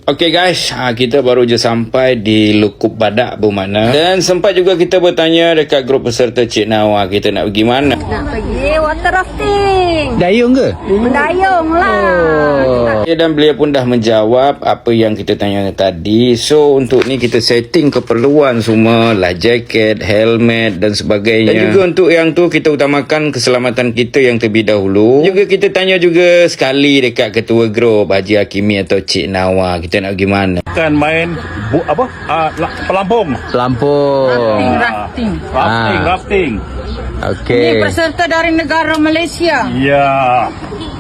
Okey guys, kita baru je sampai di Lukub Badak bermakna. Dan sempat juga kita bertanya dekat grup peserta Cik Nawa, kita nak pergi mana? Nak pergi water rafting. Dayung ke? Mendayung lah. Dan beliau pun dah menjawab apa yang kita tanya tadi. So untuk ni kita setting keperluan semua, life jacket, helmet dan sebagainya. Dan juga untuk yang tu kita utamakan keselamatan kita yang terlebih dahulu. Juga kita tanya juga sekali dekat ketua grup Haji Hakimi atau Cik Nawa, kita nak pergi mana? Kan main pelampung. Rafting. Rafting. Okey. Ini peserta dari negara Malaysia. Ya.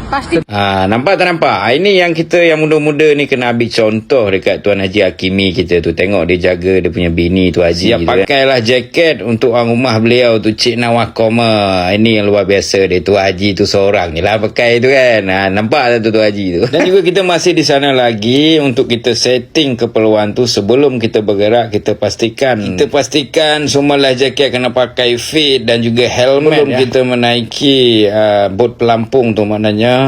Pasti Nampak tak nampak? Ini yang kita yang muda-muda ni kena ambil contoh dekat Tuan Haji Hakimi kita tu. Tengok dia jaga dia punya bini tu Haji. Dia pakailah jaket untuk orang rumah beliau tu, Cik Nawa Koma. Ini yang luar biasa dia. Tu Haji tu seorang je lah pakai tu kan. Nampak tak tu Haji tu? Dan juga kita masih di sana lagi untuk kita setting keperluan tu. Sebelum kita bergerak, kita pastikan semua life jacket kena pakai fit dan juga helmet. Sebelum kita menaiki bot pelampung tu, maknanya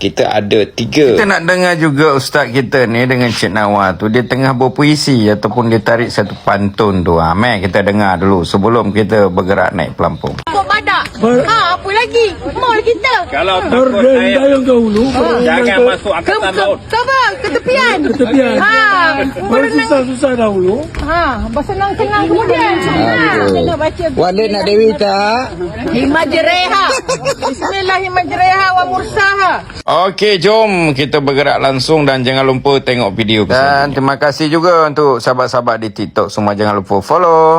kita ada 3. Kita nak dengar juga ustaz kita ni dengan Cik Nawa tu, dia tengah berpuisi ataupun dia tarik satu pantun tu. Mari kita dengar dulu sebelum kita bergerak naik pelampung. Lukub Badak. Apa lagi? Mall kita. Kalau takut Dayung ke hulu, jangan masuk angkatan laut. Ke tepian. tepian. Susah dahulu. Bersenang-senang kemudian. Kena baca. Wanda nak Dewi tak? Himajreha. Bismillahirrahmanirrahim wa mursaha. Okey, jom kita bergerak langsung dan jangan lupa tengok video. Dan terima kasih juga untuk sahabat-sahabat di TikTok semua, jangan lupa follow.